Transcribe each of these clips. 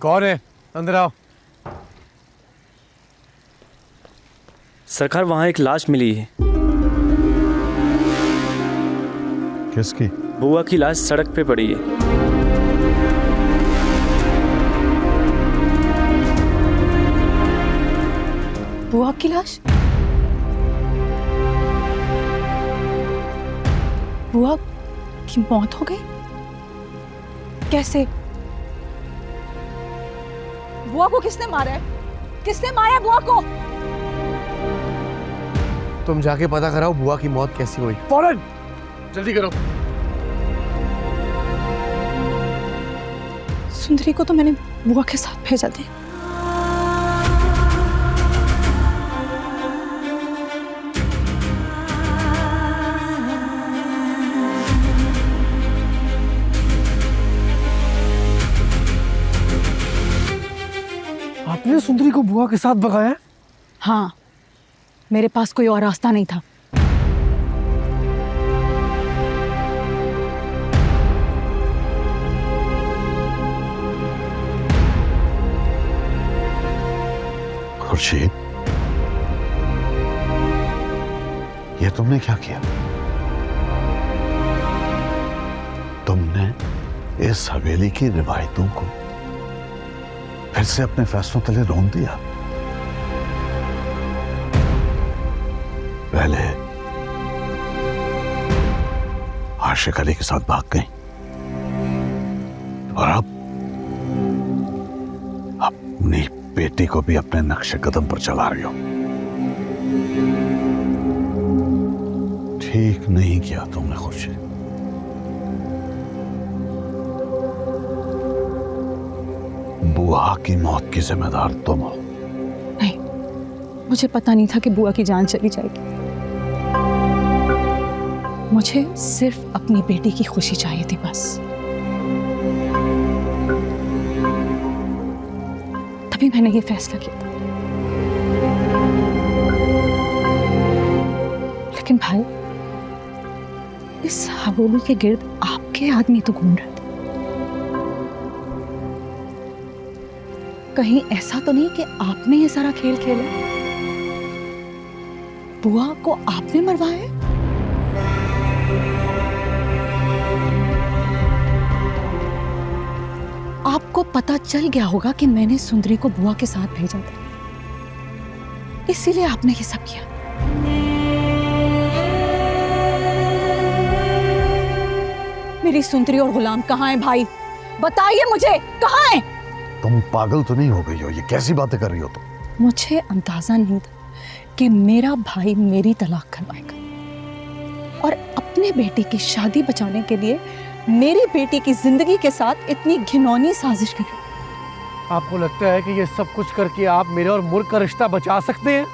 कौन है? अंदर आओ। सरकार, वहाँ एक लाश मिली है। किसकी? बुआ की लाश सड़क पे पड़ी है। बुआ की लाश? बुआ की मौत हो गई? कैसे? बुआ को किसने मारा है? किसने मारा बुआ को? तुम जाके पता कराओ बुआ की मौत कैसी हुई, फौरन जल्दी करो। सुंदरी को तो मैंने बुआ के साथ भेजा था। आपने सुंदरी को बुआ के साथ भगाया? हाँ, मेरे पास कोई और रास्ता नहीं था। खुर्शीद, ये तुमने क्या किया? तुमने इस हवेली की रिवायतों को फिर से अपने फैसलों तले रोन दिया। पहले आशिक अली के साथ भाग गई और अब अपनी बेटी को भी अपने नक्शे कदम पर चला रही हो। ठीक नहीं किया तुमने खुर्शीद। बुआ की मौत की जिम्मेदार तुम हो। नहीं, मुझे पता नहीं था कि बुआ की जान चली जाएगी। मुझे सिर्फ अपनी बेटी की खुशी चाहिए थी बस। तभी मैंने ये फैसला किया था। लेकिन भाई, इस हवेली के गिर्द आपके आदमी तो घूम रहे थे। कहीं ऐसा तो नहीं कि आपने ये सारा खेल खेला? बुआ को आपने मरवाया है? आपको पता चल गया होगा कि मैंने सुंदरी को बुआ के साथ भेजा था, इसीलिए आपने ये सब किया। मेरी सुंदरी और गुलाम कहाँ हैं भाई? बताइए मुझे, कहाँ हैं? तुम पागल तो नहीं हो गई हो? ये कैसी बातें कर रही हो तुम? मुझे अंदाजा नहीं था कि मेरा भाई मेरी तलाक करवाएगा और अपने बेटे की शादी बचाने के लिए मेरी बेटी की जिंदगी के साथ इतनी घिनौनी साजिश करेगा। आपको लगता है कि ये सब कुछ करके आप मेरे और मुल्क का रिश्ता बचा सकते हैं?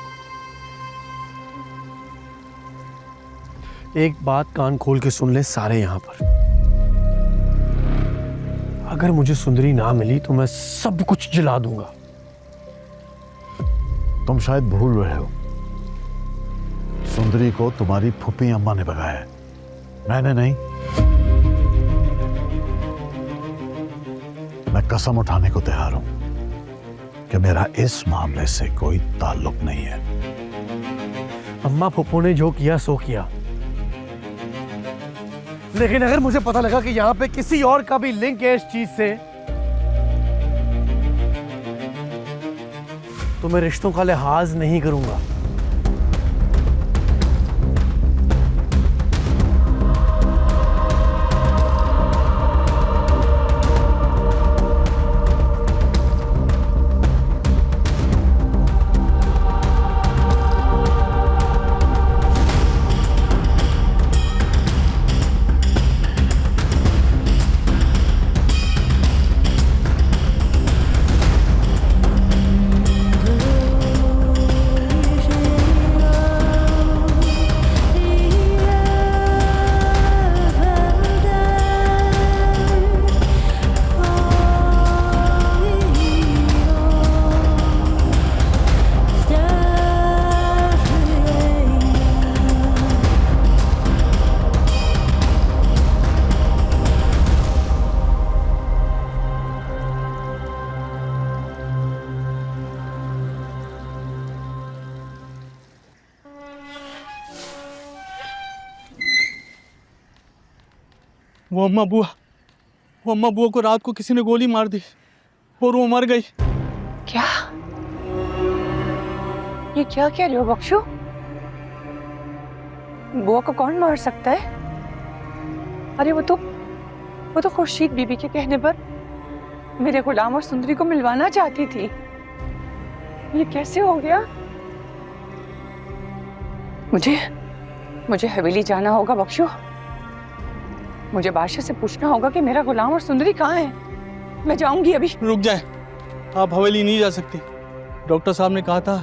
एक बात कान खोल के सुन ले सारे यहां पर। अगर मुझे सुंदरी ना मिली तो मैं सब कुछ जला दूंगा। तुम शायद भूल रहे हो, सुंदरी को तुम्हारी फूफी अम्मा ने भगाया है, मैंने नहीं। मैं कसम उठाने को तैयार हूं कि मेरा इस मामले से कोई ताल्लुक नहीं है। अम्मा फुप्पो ने जो किया सो किया, लेकिन अगर मुझे पता लगा कि यहां पे किसी और का भी लिंक है इस चीज से, तो मैं रिश्तों का लिहाज नहीं करूंगा। वो अम्मा बुआ को रात को किसी ने गोली मार दी और वो मर गई। क्या? ये क्या कह रहे हो बख्शू? बुआ को कौन मार सकता है? अरे वो तो खुर्शीद बीबी के कहने पर मेरे गुलाम और सुंदरी को मिलवाना चाहती थी। ये कैसे हो गया? मुझे हवेली जाना होगा बख्शू। मुझे बादशाह से पूछना होगा कि मेरा गुलाम और सुंदरी कहाँ है। मैं जाऊंगी अभी। रुक जाए, आप हवेली नहीं जा सकती। डॉक्टर साहब ने कहा था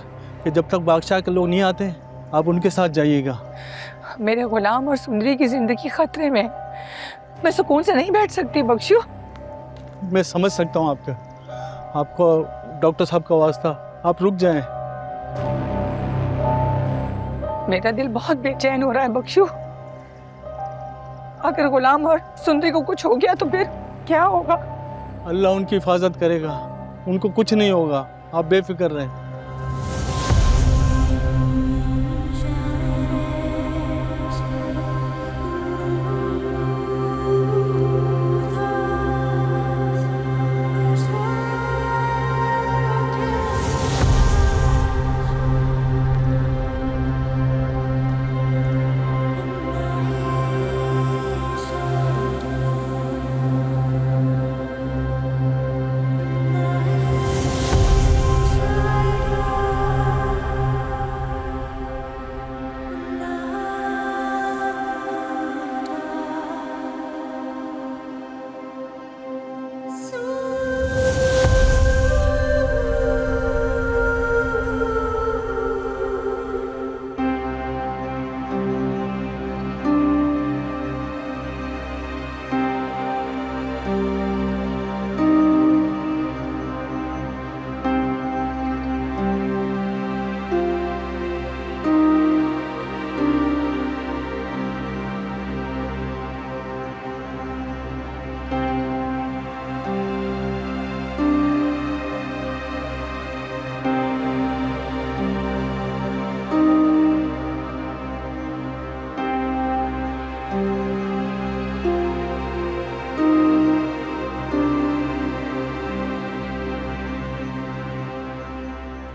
कि जब तक बादशाह के लोग नहीं आते आप उनके साथ जाइएगा। मेरे गुलाम और सुंदरी की जिंदगी खतरे में। मैं सुकून से नहीं बैठ सकती बख्शू। मैं समझ सकता हूँ आपको डॉक्टर साहब का वास्ता, आप रुक जाएं। मेरा दिल बहुत बेचैन हो रहा है बख्शू। अगर गुलाम और सुंदरी को कुछ हो गया तो फिर क्या होगा? अल्लाह उनकी हिफाजत करेगा, उनको कुछ नहीं होगा, आप बेफिक्र रहें।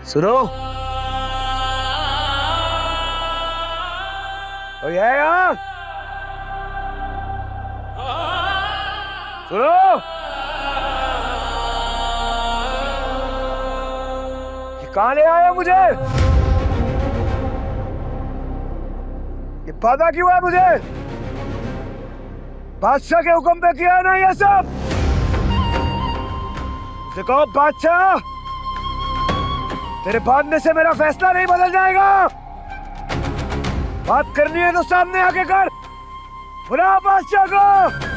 सुनो, कोई है यहाँ? सुनो, ये कहाँ ले आया मुझे? ये पता क्यों है मुझे? बादशाह के हुक्म पे किया ना ये सब? मुझे कहो बादशाह, तेरे बांधने से मेरा फैसला नहीं बदल जाएगा। बात करनी है तो सामने आके कर। बुला बादशाह को।